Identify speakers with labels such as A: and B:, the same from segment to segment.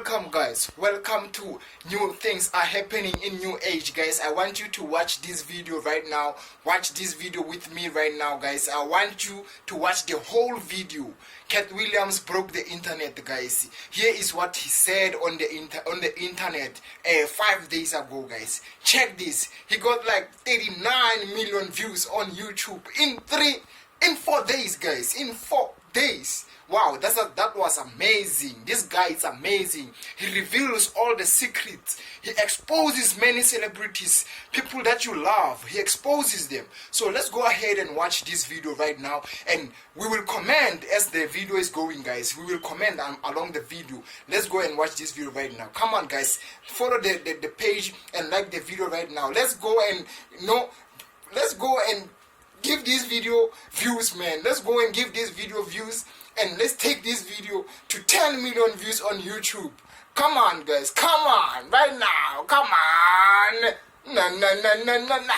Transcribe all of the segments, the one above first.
A: Welcome guys, welcome to New Things Are Happening in New Age. Guys, I want you to watch this video right now. Watch this video with me right now, guys. I want you to watch the whole video. Katt Williams broke the internet, guys. Here is what he said on the internet 5 days ago, guys. Check this. He got like 39 million views on YouTube in 4 days, guys. In 4 days. Wow, that was amazing. This guy is amazing. He reveals all the secrets. He exposes many celebrities, people that you love. He exposes them. So let's go ahead and watch this video right now, and we will comment as the video is going, guys. We will comment along the video. Let's go and watch this video right now. Come on, guys. Follow the page and like the video right now. Let's go and give this video views, man. Let's go and give this video views. And let's take this video to 10 million views on YouTube. Come on, guys. Come on. Right now. Come on. Nah.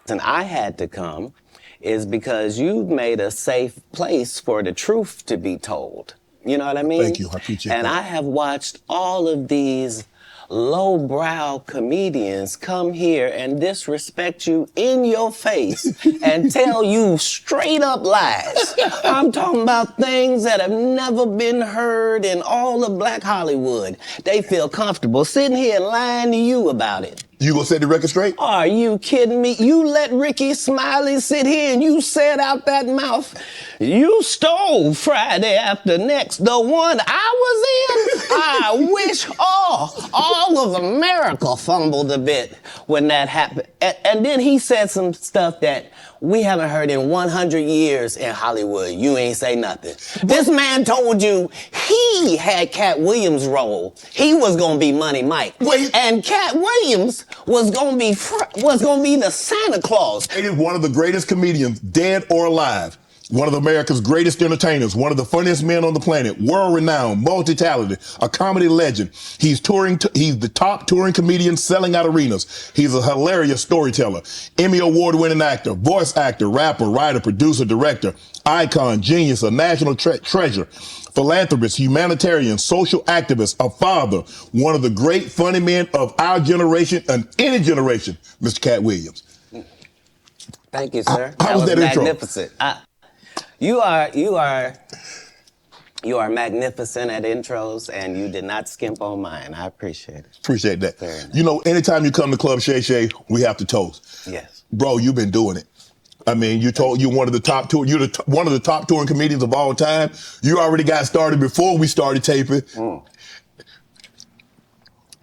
B: And I had to come is because you've made a safe place for the truth to be told. You know what I mean?
C: Thank you. I appreciate that.
B: And I have watched all of these lowbrow comedians come here and disrespect you in your face and tell you straight up lies. I'm talking about things that have never been heard in all of Black Hollywood. They feel comfortable sitting here and lying to you about it.
C: You gonna set the record straight?
B: Are you kidding me? You let Ricky Smile sit here and you said out that mouth, you stole Friday After Next, the one I was in. I wish all of America fumbled a bit when that happened. And then he said some stuff that we haven't heard in 100 years in Hollywood. You ain't say nothing. This man told you he had Katt Williams' role. He was gonna be Money Mike.
C: Wait.
B: And Katt Williams was gonna be the Santa Claus.
C: He is one of the greatest comedians, dead or alive. One of America's greatest entertainers, one of the funniest men on the planet, world-renowned, multi-talented, a comedy legend. He's the top touring comedian selling out arenas. He's a hilarious storyteller, Emmy award-winning actor, voice actor, rapper, writer, producer, director, icon, genius, a national treasure, philanthropist, humanitarian, social activist, a father, one of the great funny men of our generation and any generation, Mr. Katt Williams.
B: Thank you, sir.
C: How was that intro?
B: Magnificent. You are magnificent at intros, and you did not skimp on mine. I appreciate it.
C: Appreciate that.
B: Very nice.
C: You know, anytime you come to Club Shay, we have to toast.
B: Yes.
C: Bro, you've been doing it. I mean, you're one of the top one of the top touring comedians of all time. You already got started before we started taping.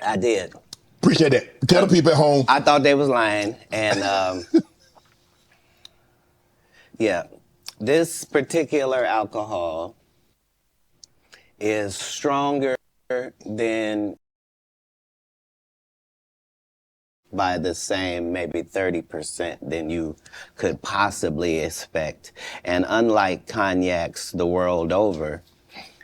B: I did.
C: Appreciate that. Tell the people at home.
B: I thought they was lying, and yeah. This particular alcohol is stronger than by the same maybe 30% than you could possibly expect. And unlike cognacs the world over,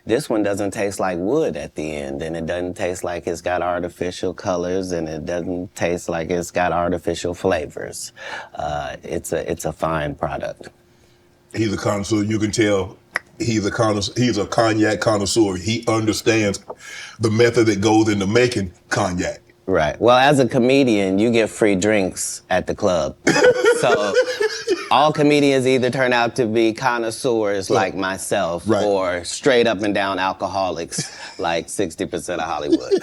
B: this one doesn't taste like wood at the end, and it doesn't taste like it's got artificial colors, and it doesn't taste like it's got artificial flavors. It's a fine product.
C: He's a connoisseur. You can tell he's a connoisseur. He's a cognac connoisseur. He understands the method that goes into making cognac.
B: Right. Well, as a comedian, you get free drinks at the club. So all comedians either turn out to be connoisseurs like myself,
C: right,
B: or straight up and down alcoholics like 60% of Hollywood.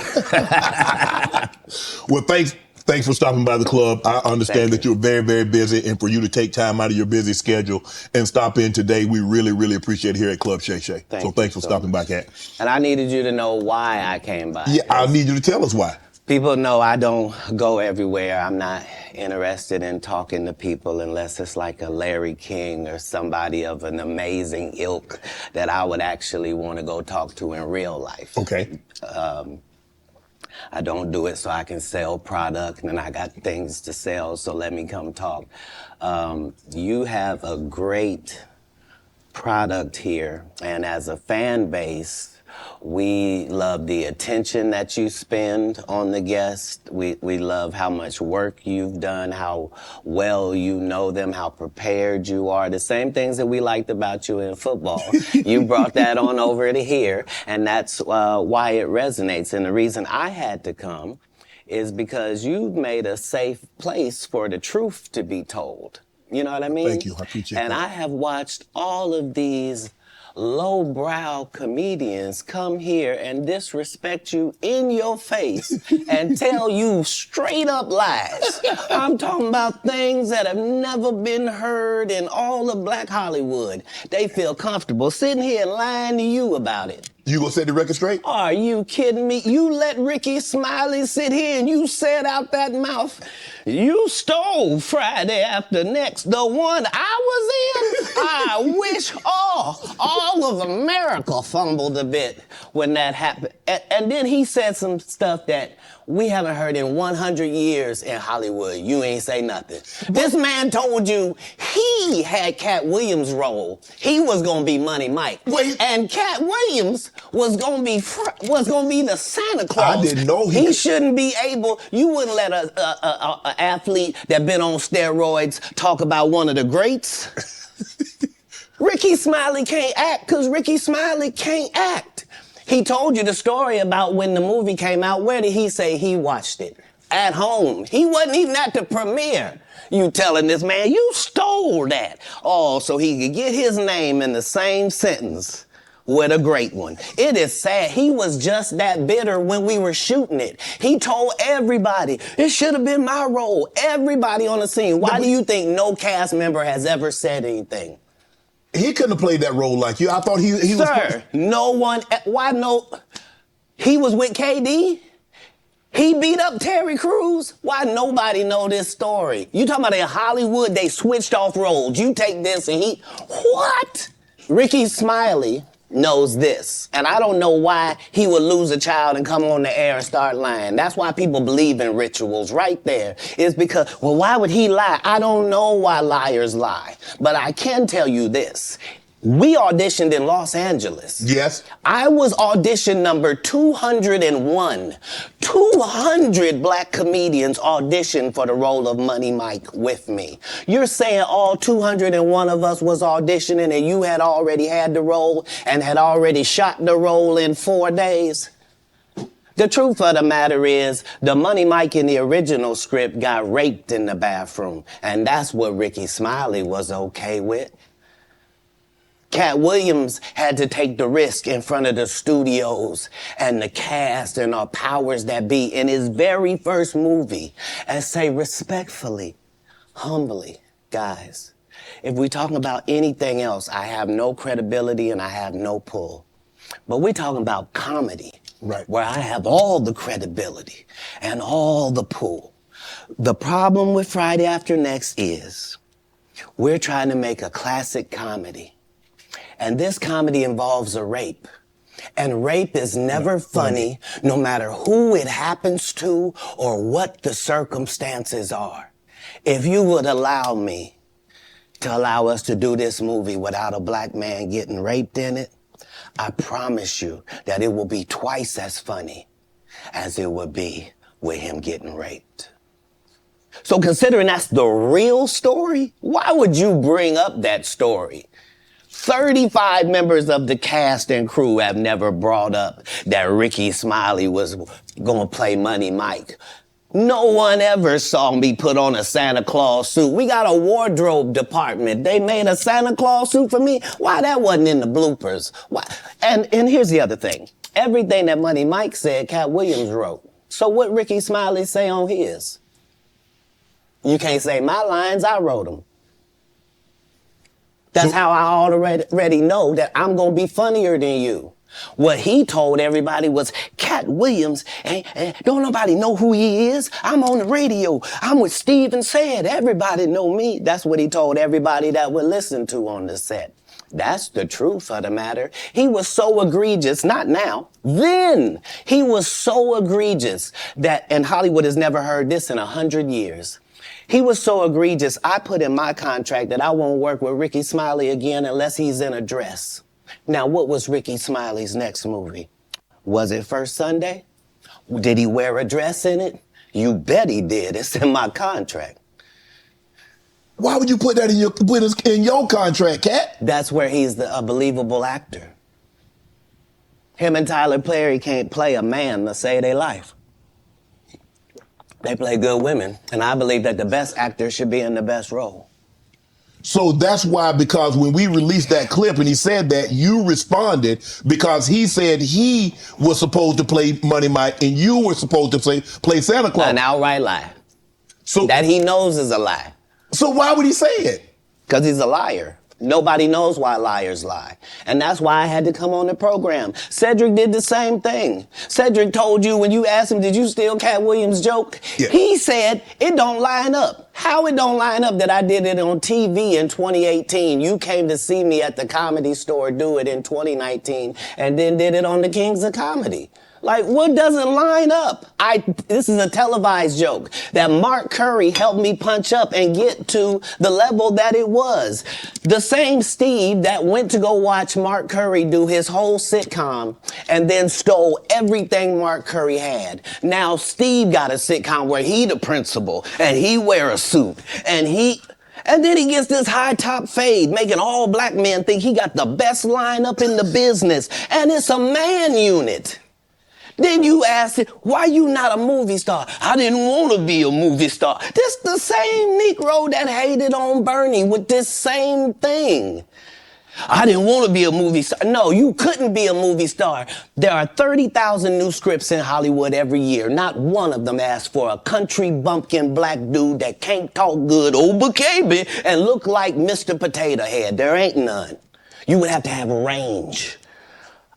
C: Well, thanks for stopping by the club. I understand that you're very, very busy, and for you to take time out of your busy schedule and stop in today, we really, really appreciate it here at Club Shay. So thanks for stopping by, Katt.
B: And I needed you to know why I came by.
C: Yeah, I need you to tell us why.
B: People know I don't go everywhere. I'm not interested in talking to people unless it's like a Larry King or somebody of an amazing ilk that I would actually want to go talk to in real life.
C: Okay.
B: I don't do it so I can sell product, and I got things to sell, so let me come talk. You have a great product here, and as a fan base, We love the attention that you spend on the guest. We love how much work you've done, how well you know them, how prepared you are. The same things that we liked about you in football. You brought that on over to here, and that's why it resonates. And the reason I had to come is because you've made a safe place for the truth to be told. You know what I mean?
C: Thank you. I appreciate that.
B: And I have watched all of these lowbrow comedians come here and disrespect you in your face and tell you straight up lies. I'm talking about things that have never been heard in all of Black Hollywood. They feel comfortable sitting here and lying to you about it.
C: You gonna set the record straight?
B: Are you kidding me? You let Ricky Smile sit here and you said out that mouth, you stole Friday after next, the one I was in. I wish all of America fumbled a bit when that happened. And then he said some stuff that we haven't heard in 100 years in Hollywood. You ain't say nothing. This man told you he had Katt Williams' role. He was gonna be Money Mike.
C: Wait.
B: And Katt Williams was gonna be the Santa Claus.
C: I didn't know
B: he shouldn't be able. You wouldn't let a athlete that been on steroids talk about one of the greats. Ricky Smiley can't act because Ricky Smiley can't act. He told you the story about when the movie came out. Where did he say he watched it? At home. He wasn't even at the premiere. You telling this man, you stole that. Oh, so he could get his name in the same sentence with a great one. It is sad. He was just that bitter when we were shooting it. He told everybody, it should have been my role. Everybody on the scene. Why do you think no cast member has ever said anything?
C: He couldn't have played that role like you. I thought he was...
B: Sir, no one... Why no... He was with KD? He beat up Terry Crews? Why nobody know this story? You talking about in Hollywood, they switched off roles. You take this and he... What? Ricky Smiley knows this. And I don't know why he would lose a child and come on the air and start lying. That's why people believe in rituals right there. It's because, well, why would he lie? I don't know why liars lie. But I can tell you this. We auditioned in Los Angeles.
C: Yes.
B: I was audition number 201. 200 black comedians auditioned for the role of Money Mike with me. You're saying all 201 of us was auditioning and you had already had the role and had already shot the role in 4 days? The truth of the matter is, the Money Mike in the original script got raped in the bathroom, and that's what Ricky Smiley was okay with. Katt Williams had to take the risk in front of the studios and the cast and our powers that be in his very first movie and say respectfully, humbly, guys, if we're talking about anything else, I have no credibility and I have no pull. But we're talking about comedy,
C: right,
B: where I have all the credibility and all the pull. The problem with Friday After Next is we're trying to make a classic comedy. And this comedy involves a rape. And rape is never funny, no matter who it happens to or what the circumstances are. If you would allow me to allow us to do this movie without a black man getting raped in it, I promise you that it will be twice as funny as it would be with him getting raped. So considering that's the real story, why would you bring up that story? 35 members of the cast and crew have never brought up that Ricky Smiley was gonna play Money Mike. No one ever saw me put on a Santa Claus suit. We got a wardrobe department. They made a Santa Claus suit for me. Why that wasn't in the bloopers? Why? And here's the other thing. Everything that Money Mike said, Katt Williams wrote. So what Ricky Smiley say on his? You can't say my lines, I wrote them. That's how I already know that I'm gonna be funnier than you. What he told everybody was, Katt Williams, don't nobody know who he is. I'm on the radio. I'm with Steve and Said. Everybody know me. That's what he told everybody that would listen to on the set. That's the truth of the matter. He was so egregious, not now, then. He was so egregious that, and Hollywood has never heard this in 100 years. He was so egregious, I put in my contract that I won't work with Ricky Smiley again unless he's in a dress. Now, what was Ricky Smiley's next movie? Was it First Sunday? Did he wear a dress in it? You bet he did. It's in my contract.
C: Why would you put that in your contract, Katt?
B: That's where he's a believable actor. Him and Tyler Perry can't play a man to save their life. They play good women, and I believe that the best actor should be in the best role.
C: So that's why, because when we released that clip and he said that, you responded because he said he was supposed to play Money Mike and you were supposed to play Santa Claus.
B: An outright lie.
C: So
B: that he knows is a lie.
C: So why would he say it?
B: Because he's a liar. Nobody knows why liars lie. And that's why I had to come on the program. Cedric did the same thing. Cedric told you when you asked him, did you steal Katt Williams' joke? Yeah. He said, it don't line up. How it don't line up that I did it on TV in 2018? You came to see me at the Comedy Store do it in 2019 and then did it on the Kings of Comedy. Like, what doesn't line up? This is a televised joke that Mark Curry helped me punch up and get to the level that it was. The same Steve that went to go watch Mark Curry do his whole sitcom and then stole everything Mark Curry had. Now Steve got a sitcom where he the principal and he wear a suit and then he gets this high top fade, making all black men think he got the best lineup in the business. And it's a man unit. Then you ask it, why you not a movie star? I didn't want to be a movie star. This the same Negro that hated on Bernie with this same thing. I didn't want to be a movie star. No, you couldn't be a movie star. There are 30,000 new scripts in Hollywood every year. Not one of them asks for a country bumpkin black dude that can't talk good, baby, and look like Mr. Potato Head. There ain't none. You would have to have range.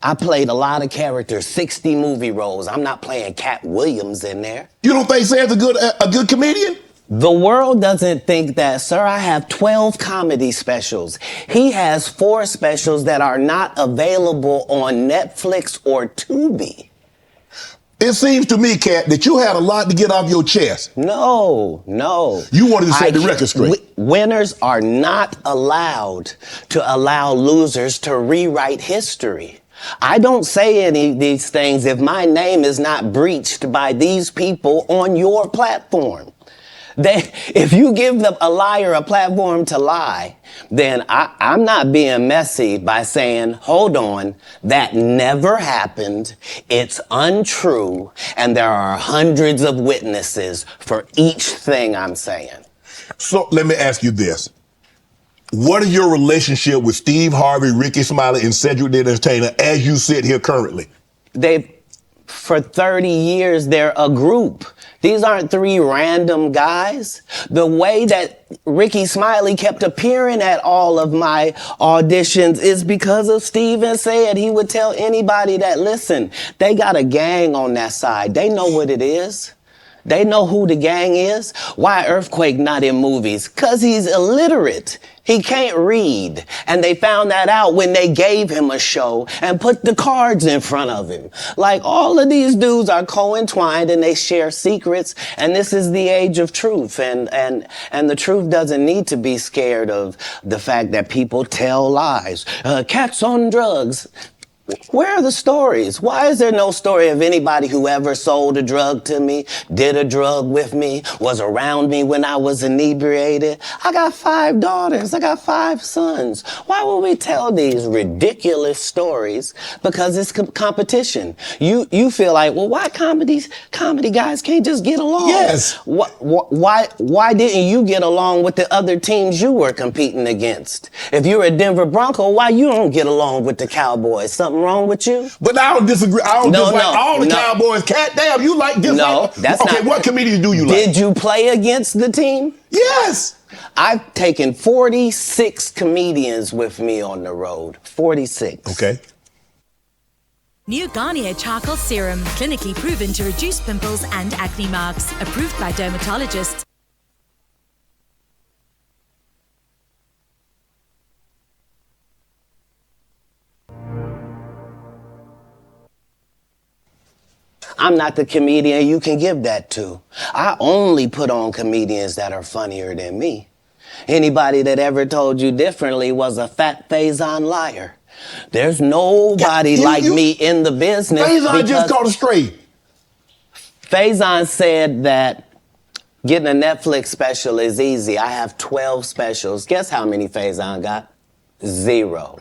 B: I played a lot of characters, 60 movie roles. I'm not playing Katt Williams in there.
C: You don't think Sam's a good comedian?
B: The world doesn't think that, sir. I have 12 comedy specials. He has 4 specials that are not available on Netflix or Tubi.
C: It seems to me, Katt, that you had a lot to get off your chest.
B: No.
C: You wanted to set the record straight.
B: Winners are not allowed to allow losers to rewrite history. I don't say any of these things if my name is not breached by these people on your platform. If you give a liar a platform to lie, then I'm not being messy by saying, hold on, that never happened, it's untrue, and there are hundreds of witnesses for each thing I'm saying.
C: So let me ask you this. What is your relationship with Steve Harvey, Ricky Smiley, and Cedric the Entertainer as you sit here currently?
B: For 30 years, they're a group. These aren't 3 random guys. The way that Ricky Smiley kept appearing at all of my auditions is because of Steven said he would tell anybody that, listen, they got a gang on that side. They know what it is. They know who the gang is. Why Earthquake not in movies? 'Cause he's illiterate. He can't read. And they found that out when they gave him a show and put the cards in front of him. Like, all of these dudes are co-entwined and they share secrets. And this is the age of truth. And the truth doesn't need to be scared of the fact that people tell lies. Cats on drugs. Where are the stories? Why is there no story of anybody who ever sold a drug to me, did a drug with me, was around me when I was inebriated? I got 5 daughters. I got 5 sons. Why would we tell these ridiculous stories? Because it's competition. You feel like, well, why comedy guys can't just get along?
C: Yes.
B: Why didn't you get along with the other teams you were competing against? If you're a Denver Bronco, why you don't get along with the Cowboys? Something wrong with you?
C: But I don't disagree. I don't dislike all the Cowboys. Katt, damn, you like this?
B: No, that's not.
C: Okay, what comedians do you like?
B: Did you play against the team?
C: Yes.
B: I've taken 46 comedians with me on the road. 46.
C: Okay.
D: New Garnier Charcoal Serum, clinically proven to reduce pimples and acne marks. Approved by dermatologists.
B: I'm not the comedian you can give that to. I only put on comedians that are funnier than me. Anybody that ever told you differently was a fat Faison liar. There's nobody like me in the business.
C: Faison just caught a stray.
B: Faison said that getting a Netflix special is easy. I have 12 specials. Guess how many Faison got? 0.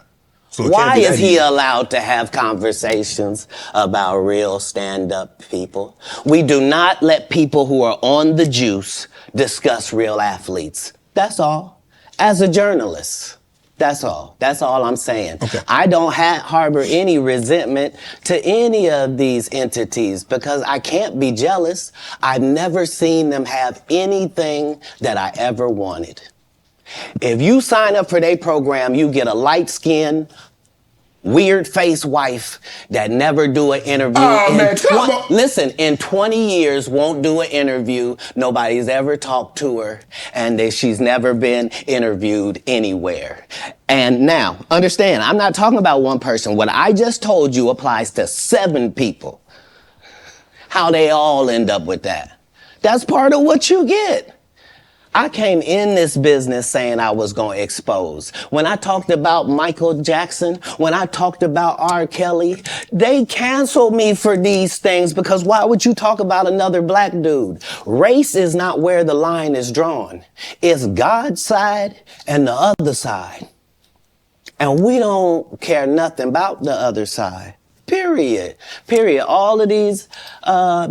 C: So it
B: Why
C: can't be that
B: is he
C: easy.
B: allowed to have conversations about real stand-up people? We do not let people who are on the juice discuss real athletes. That's all. As a journalist, that's all. That's all I'm saying.
C: Okay.
B: I don't harbor any resentment to any of these entities because I can't be jealous. I've never seen them have anything that I ever wanted. If you sign up for their program, you get a light-skinned, weird-faced wife that never do an interview.
C: Oh, man, come on.
B: Listen, in 20 years, won't do an interview. Nobody's ever talked to her, and she's never been interviewed anywhere. And now, understand, I'm not talking about one person. What I just told you applies to 7 people. How they all end up with that. That's part of what you get. I came in this business saying I was going to expose. When I talked about Michael Jackson, when I talked about R. Kelly, they canceled me for these things because why would you talk about another black dude? Race is not where the line is drawn. It's God's side and the other side. And we don't care nothing about the other side. Period. Period. All of these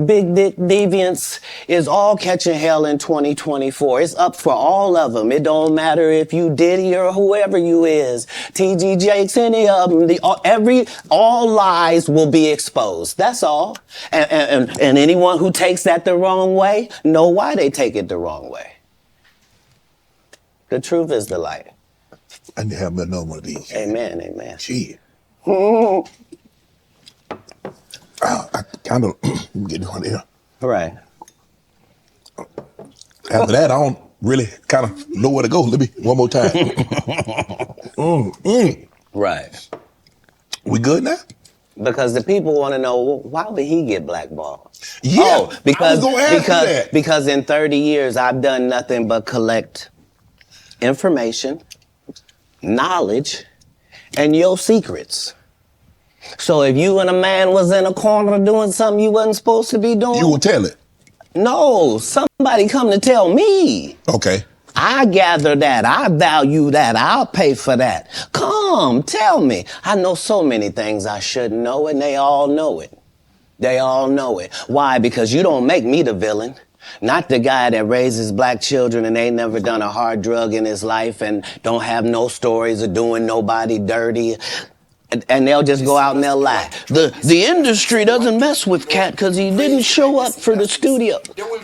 B: big dick deviants is all catching hell in 2024. It's up for all of them. It don't matter if you Diddy or whoever you is. T.G. Jakes, any of them. All lies will be exposed. That's all. And anyone who takes that the wrong way, know why they take it the wrong way. The truth is the light.
C: I need to have another one of these.
B: Amen. Amen.
C: Shit. I kind of get one here.
B: Right.
C: After that, I don't really kind of know where to go. Let me one more time.
B: Right.
C: We good now?
B: Because the people want to know, well, why would he get blackballed?
C: Yeah,
B: Oh, because,
C: I was gonna ask you that.
B: because in 30 years, I've done nothing but collect information, knowledge, and your secrets. So if you and a man was in a corner doing something you wasn't supposed to be doing.
C: You will tell it.
B: No, somebody come to tell me.
C: Okay.
B: I gather that. I value that. I'll pay for that. Come, tell me. I know so many things I shouldn't know, and they all know it. They all know it. Why? Because you don't make me the villain. Not the guy that raises black children and ain't never done a hard drug in his life and don't have no stories of doing nobody dirty. And they'll just go out and they'll lie. The industry doesn't mess with Katt because he didn't show up for the studio.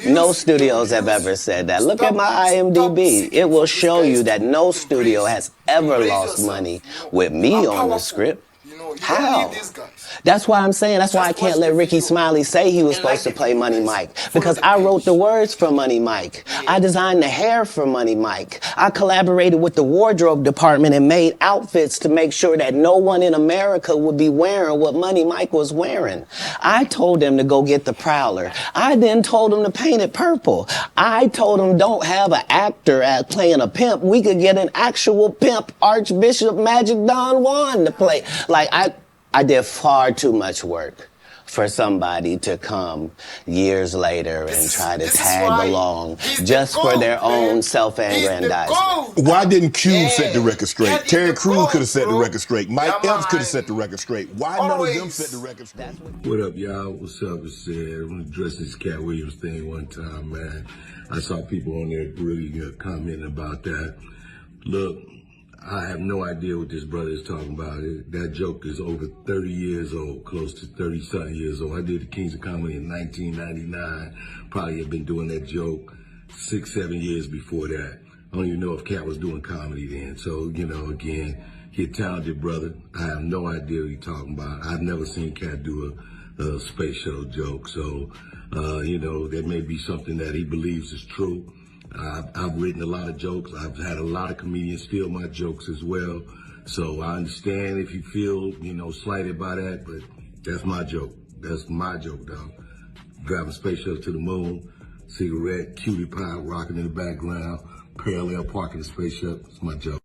B: No studios have ever said that. Look at my IMDb. It will show you that no studio has ever lost money with me on the script. How? That's why I'm saying, that's why I can't let Ricky Smiley say he was supposed to play Money Mike. Because I wrote the words for Money Mike. I designed the hair for Money Mike. I collaborated with the wardrobe department and made outfits to make sure that no one in America would be wearing what Money Mike was wearing. I told them to go get the Prowler. I then told them to paint it purple. I told them don't have an actor playing a pimp. We could get an actual pimp, Archbishop Magic Don Juan, to play. Like, I did far too much work for somebody to come years later and try to tag along just for their own self-aggrandizement.
C: Why didn't Q set the record straight? Terry Crews could have set the record straight. Mike Epps could have set the record straight. Why none of them set the record straight?
E: What up, y'all? What's up? It's I want to address this Katt Williams thing one time, man. I saw people on there really commenting about that. Look, I have no idea what this brother is talking about. That joke is over 30 years old, close to 30-something years old. I did the Kings of Comedy in 1999. Probably have been doing that joke 6-7 years before that. I don't even know if Katt was doing comedy then. So, you know, again, he's a talented brother. I have no idea what he's talking about. I've never seen Katt do a space shuttle joke. So, you know, that may be something that he believes is true. I've written a lot of jokes. I've had a lot of comedians steal my jokes as well. So I understand if you feel, you know, slighted by that, but that's my joke. That's my joke, dog. Driving space shuttle to the moon, cigarette, cutie pie rocking in the background, parallel parking the space shuttle. It's my joke.